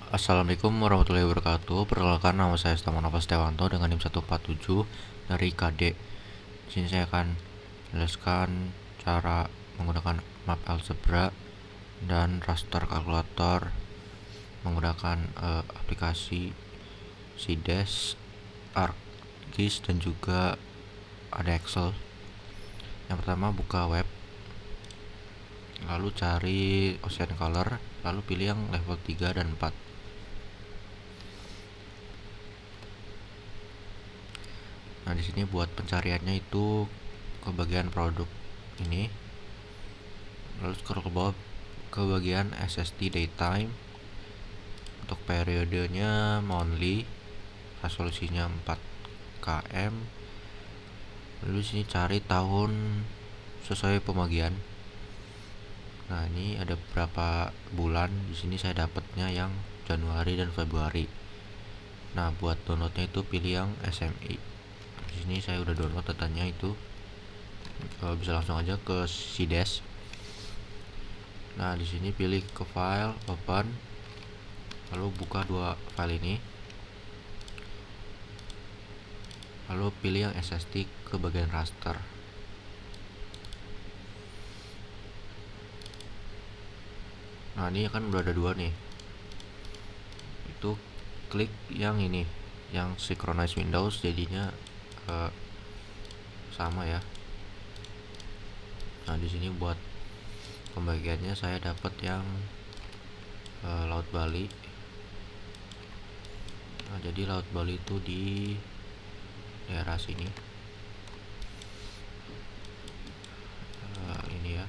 Assalamualaikum warahmatullahi wabarakatuh. Perkenalkan, nama saya Stamonova Stewanto dengan NIM 147 dari KD. Di sini saya akan menjelaskan cara menggunakan map algebra dan raster kalkulator menggunakan aplikasi CDES, ArcGIS, dan juga ada Excel. Yang pertama, buka web, lalu cari Ocean Color, lalu pilih yang level 3 dan 4. Nah, di sini buat pencariannya itu ke bagian produk ini, lalu scroll ke bawah ke bagian SST Daytime. Untuk periodenya monthly, resolusinya 4 km. Lalu di sini cari tahun sesuai pembagian. Nah, ini ada beberapa bulan. Di sini saya dapatnya yang Januari dan Februari. Nah, buat downloadnya itu pilih yang SMI. Di sini saya udah download datanya itu. Bisa langsung aja ke CDES. Nah, di sini pilih ke file, open, lalu buka dua file ini, lalu pilih yang SST ke bagian raster. Nah, ini kan udah ada dua nih. Itu klik yang ini, yang synchronize Windows, jadinya sama ya. Nah, di sini buat pembagiannya saya dapat yang Laut Bali. Nah, jadi Laut Bali itu di daerah sini. Ini ya.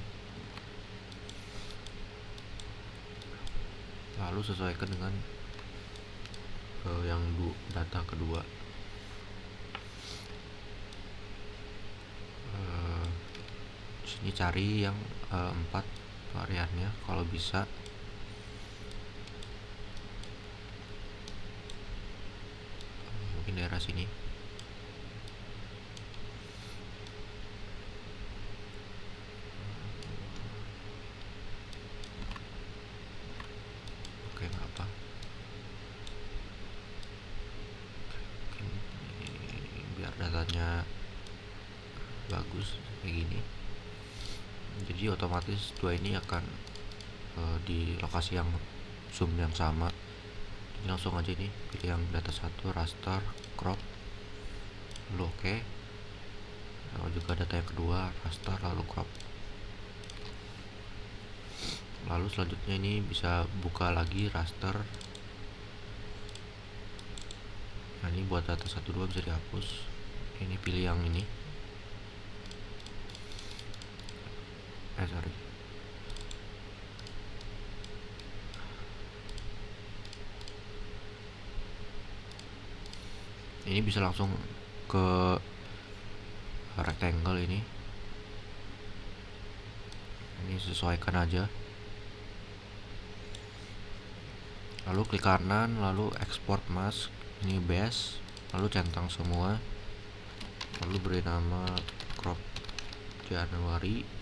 Lalu sesuaikan dengan yang data kedua. Sini cari yang 4 variannya kalau bisa. Mungkin daerah sini. Oke, nggak apa. Biar datanya bagus kayak gini. Jadi otomatis dua ini akan di lokasi yang zoom yang sama. Jadi langsung aja nih pilih yang data 1, raster, crop, lalu oke. Lalu juga data yang kedua, raster, lalu crop. Lalu selanjutnya ini bisa buka lagi raster. Nah, ini buat data 1, 2 bisa dihapus. Ini pilih yang ini. Sorry. Ini bisa langsung ke rectangle ini. Ini sesuaikan aja. Lalu klik kanan, lalu export mask. Ini base, lalu centang semua. Lalu beri nama crop Januari.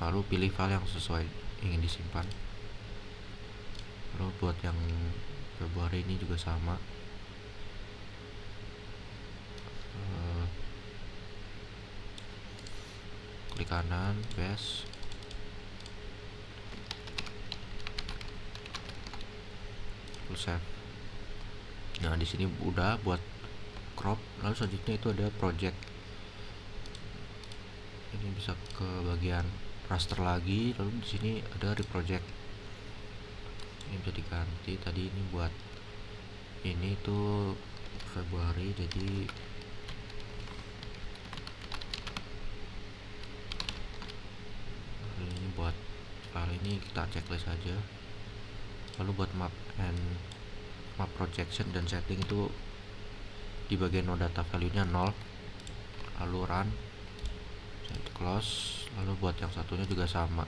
Lalu pilih file yang sesuai ingin disimpan. Lalu buat yang Februari ini juga sama. Klik kanan, base, lalu save. Nah, di sini udah buat crop. Lalu selanjutnya itu ada project. Ini bisa ke bagian raster lagi. Lalu di sini ada reproject. Ini bisa diganti. Tadi ini buat ini tuh Februari, jadi ini buat file ini kita checklist aja. Lalu buat map projection dan setting itu di bagian no data value nya 0. Lalu run, close. Lalu buat yang satunya juga sama.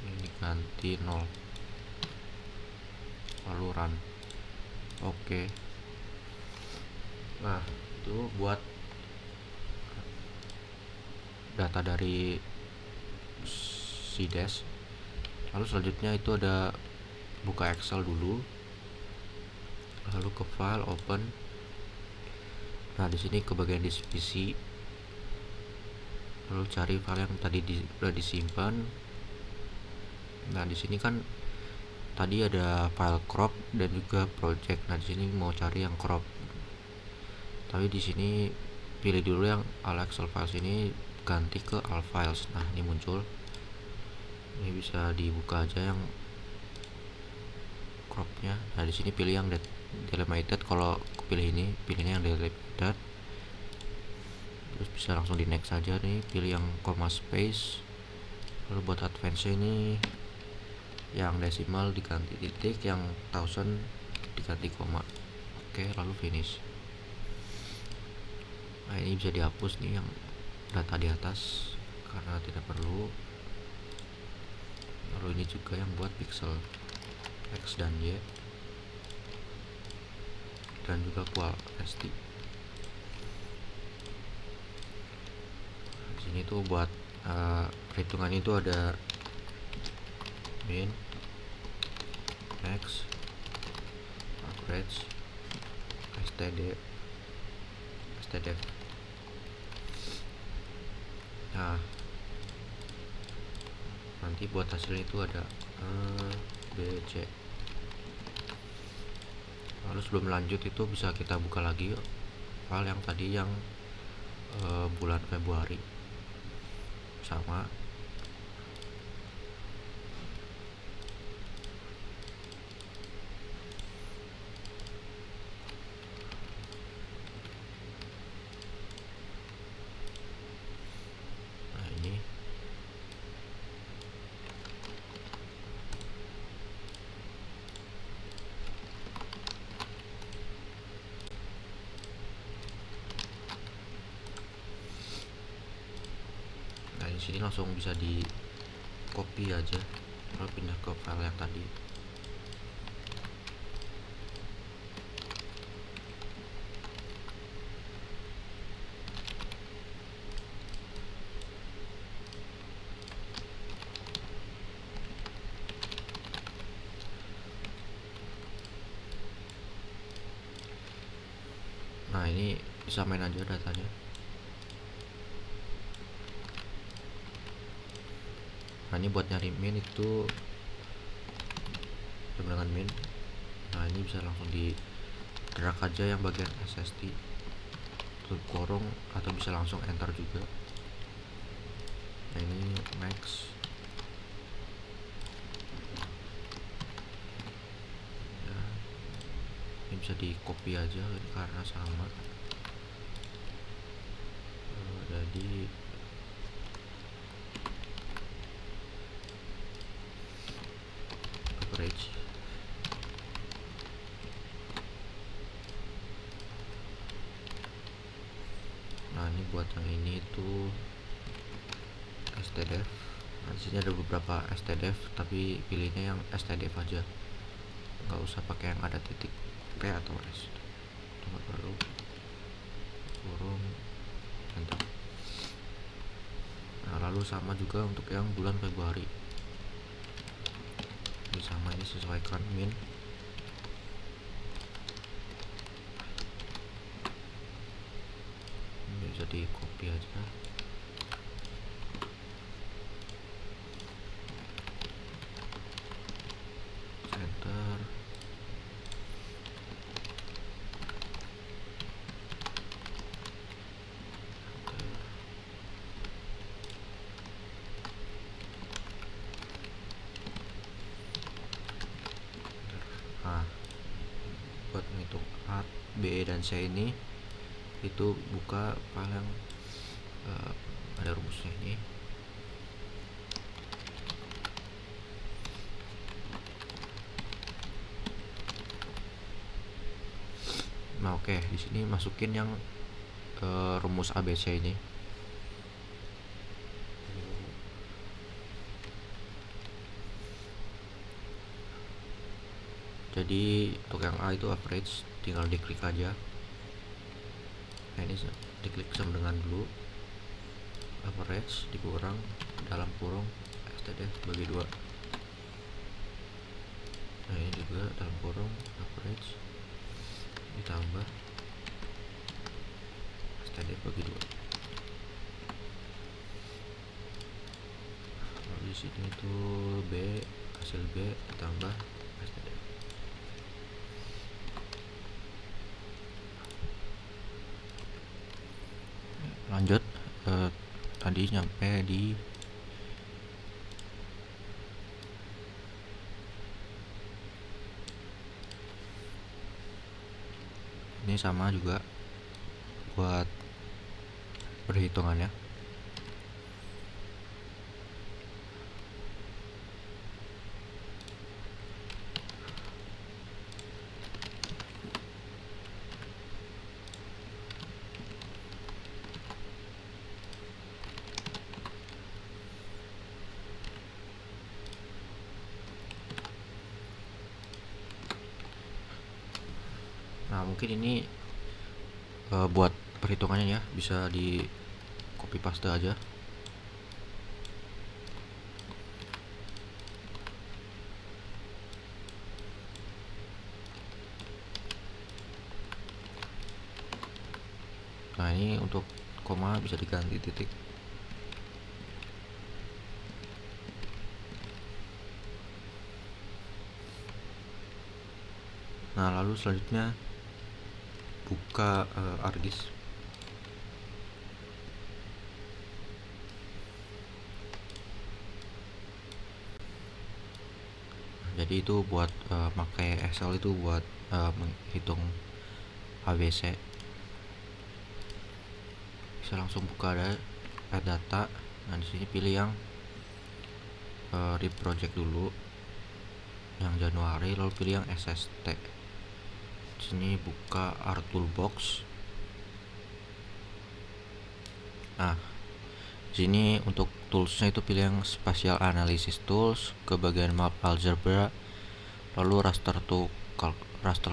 Ini ganti 0, lalu run. Oke. Nah, itu buat data dari CDAS. Lalu selanjutnya itu ada buka Excel dulu, lalu ke file, open. Nah, di sini ke bagian divisi, lalu cari file yang tadi sudah disimpan. Nah, di sini kan tadi ada file crop dan juga project. Nah, di sini mau cari yang crop. Tapi di sini pilih dulu yang all Excel files, ini ganti ke all files. Nah, ini muncul. Ini bisa dibuka aja yang cropnya. Nah, di sini pilih yang delimited. Kalau pilih ini, pilihnya yang delimited. Terus bisa langsung di next saja nih, pilih yang comma space. Lalu buat advance ini yang desimal diganti titik, yang thousand diganti koma. Oke, lalu finish. Nah, ini bisa dihapus nih yang data di atas karena tidak perlu. Lalu ini juga yang buat pixel X dan Y, dan juga qual st. Di sini tuh buat perhitungan itu ada min, max, average, std. Nah, nanti buat hasilnya itu ada A, B, C. Lalu sebelum lanjut itu bisa kita buka lagi file yang tadi yang bulan Februari sama. Nah, ini di sini langsung bisa di copy aja, lalu pindah ke file yang tadi. Nah, ini bisa main aja datanya. Nah, ini buat nyari min itu dengan min. Nah, ini bisa langsung di drag aja yang bagian SST, tutup kurung, atau bisa langsung enter juga. Nah, ini max. Ya, ini bisa di copy aja karena sama. Jadi average. Nah, ini buat yang ini itu stdef. Nah, di sini ada beberapa stdef, tapi pilihnya yang stdef aja, nggak usah pakai yang ada titik P atau S. Itu nggak perlu. Kurung, enter. Nah, lalu sama juga untuk yang bulan Februari. Ini sama, ini sesuaikan min. Ini bisa di copy aja. Center. Nah, buat menghitung A, B, dan C ini itu buka file yang ada rumusnya ini. Nah, oke, di sini masukin yang rumus ABC ini. Jadi untuk yang A itu average, tinggal diklik aja. Nah ini diklik sama dengan dulu, average dikurang dalam kurung std bagi 2. Nah ini juga dalam kurung average ditambah std bagi 2. Lalu di sini itu b, hasil b ditambah std. Lanjut, tadi nyampe di ini sama juga buat perhitungannya. Nah mungkin ini buat perhitungannya ya, bisa di copy paste aja. Nah ini untuk koma bisa diganti titik. Nah lalu selanjutnya buka ArcGIS. Jadi itu buat pakai Excel itu buat menghitung ABC. Bisa langsung buka add data. Nah di sini pilih yang di project dulu, yang Januari, lalu pilih yang SST. Di sini buka R Toolbox. Nah di sini untuk toolsnya itu pilih yang Spatial Analysis Tools, ke bagian Map Algebra, lalu raster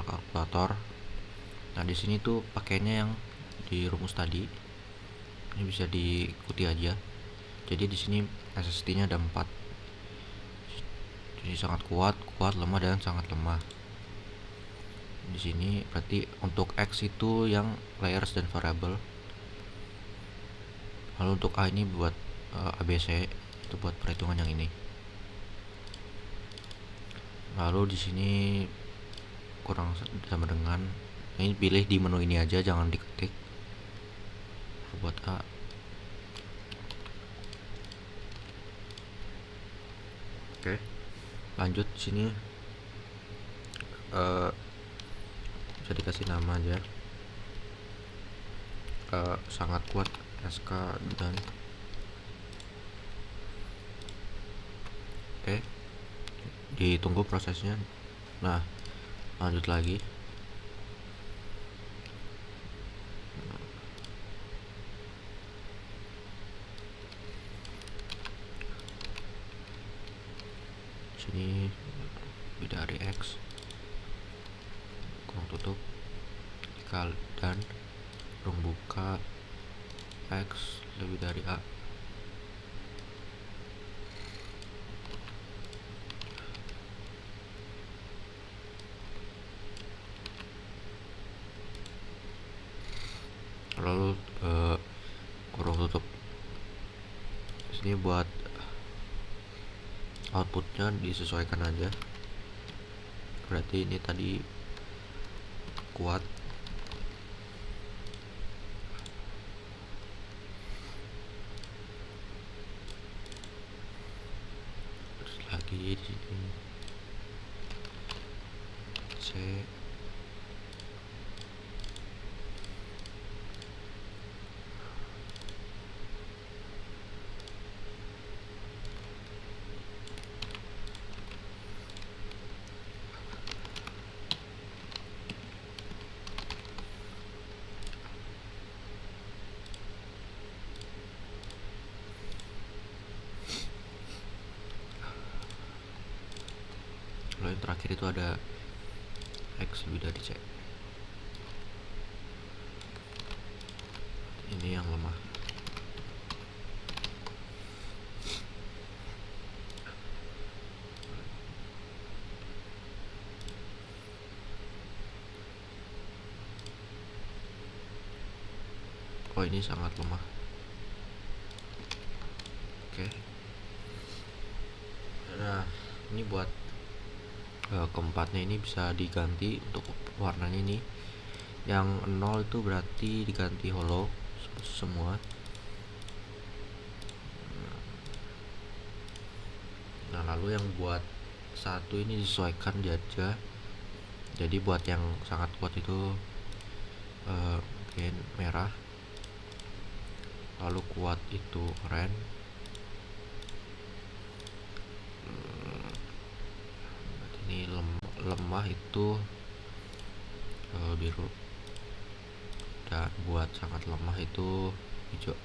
calculator. Nah di sini tuh pakainya yang di rumus tadi. Ini bisa diikuti aja. Jadi di sini SST-nya ada 4. Jadi sangat kuat, lemah, dan sangat lemah. Di sini berarti untuk X itu yang layers dan variable. Lalu untuk A ini buat ABC, itu buat perhitungan yang ini. Lalu di sini kurang sama dengan ini, pilih di menu ini aja, jangan diketik. Buat A. Oke. Lanjut sini bisa dikasih nama aja. Sangat kuat SK dan oke. Ditunggu prosesnya. Nah, lanjut lagi. Sini lebih dari X, kurung tutup dan kurung buka X lebih dari A. Lalu kurung tutup. Sini buat outputnya disesuaikan aja. Berarti ini tadi kuat. Terus lagi di sini C. Lalu yang terakhir itu ada X lebih dari C. yang lemah. Oh, ini sangat lemah. Oke. Nah, ini buat keempatnya ini bisa diganti untuk warnanya ini. Yang 0 itu berarti diganti hollow semua. Nah, lalu yang buat satu ini disesuaikan aja. Jadi buat yang sangat kuat itu mungkin merah, lalu kuat itu oranye, ini lemah itu biru, dan buat sangat lemah itu hijau.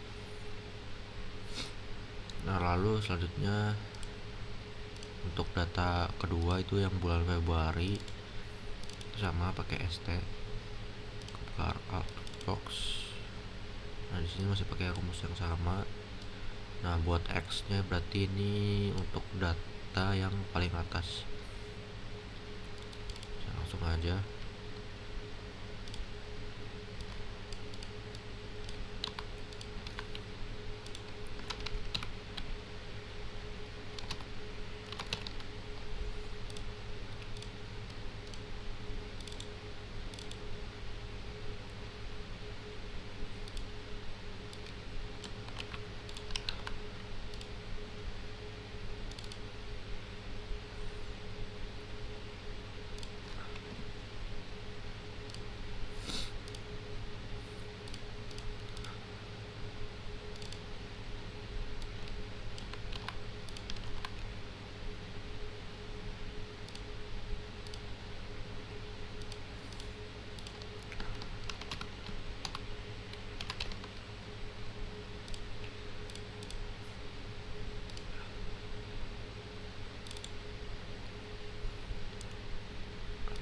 Nah, lalu selanjutnya untuk data kedua itu yang bulan Februari sama pakai ST keluar outbox. Nah, di sini masih pakai rumus yang sama. Nah, buat X nya berarti ini untuk data yang paling atas. Saya langsung aja.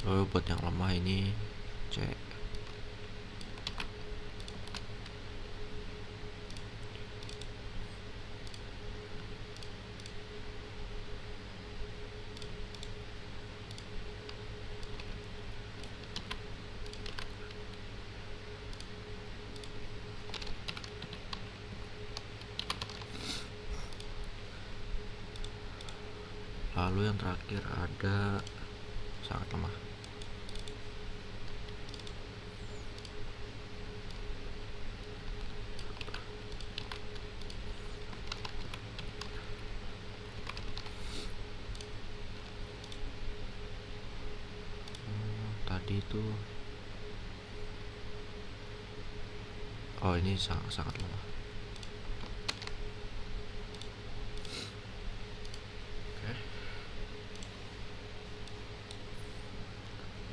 Lalu buat yang lemah ini C. Lalu yang terakhir ada sangat lemah. Tadi itu ini sangat lemah. Oke.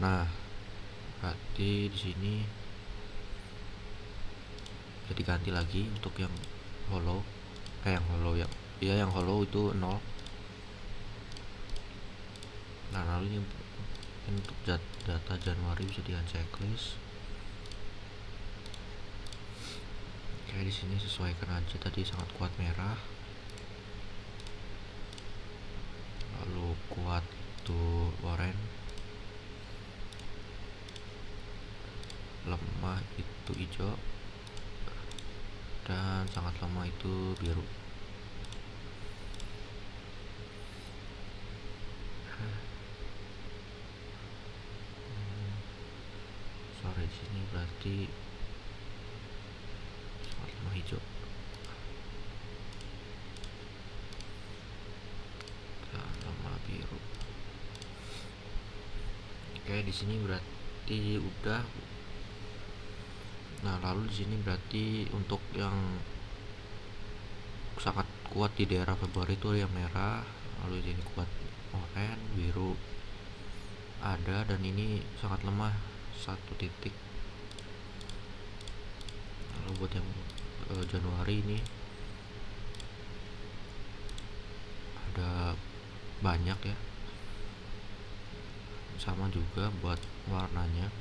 Nah, berarti di sini jadi ganti lagi untuk yang hollow. Yang hollow itu 0. Nah, lalu ini untuk data Januari bisa di checklist. Oke, di sini sesuaikan aja, tadi sangat kuat merah, lalu kuat itu oranye, lemah itu hijau, dan sangat lemah itu biru. Sorry, di sini berarti sangat lemah hijau dan lemah biru. Oke, di sini berarti udah. Nah, lalu di sini berarti untuk yang sangat kuat di daerah Februari itu yang merah, lalu ini kuat oranye, biru ada, dan ini sangat lemah 1 titik. Lalu buat yang Januari ini ada banyak ya, sama juga buat warnanya.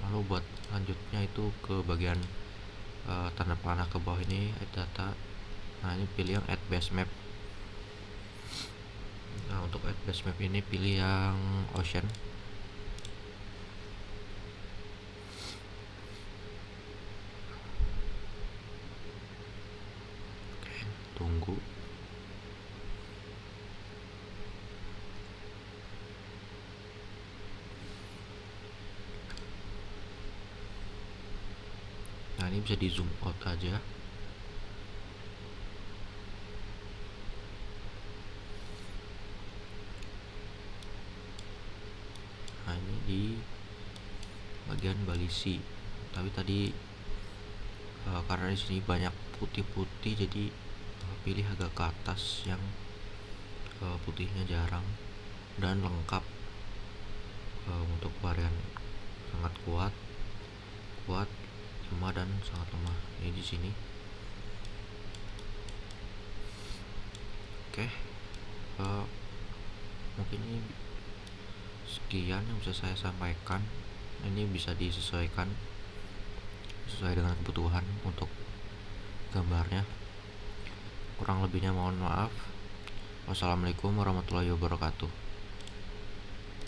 Lalu buat lanjutnya itu ke bagian tanda panah ke bawah ini add data. Nah, ini pilih yang add base map. Nah, untuk add base map ini pilih yang ocean. Oke, tunggu. Nah, ini bisa di zoom out aja. Nah, ini di bagian balisi. Tapi tadi karena di sini banyak putih-putih, jadi pilih agak ke atas yang putihnya jarang dan lengkap. Untuk varian sangat kuat, kuat, lemah, dan sangat lemah. Ini di sini. Oke, mungkin ini sekian yang bisa saya sampaikan. Ini bisa disesuaikan sesuai dengan kebutuhan untuk gambarnya. Kurang lebihnya mohon maaf. Wassalamualaikum warahmatullahi wabarakatuh.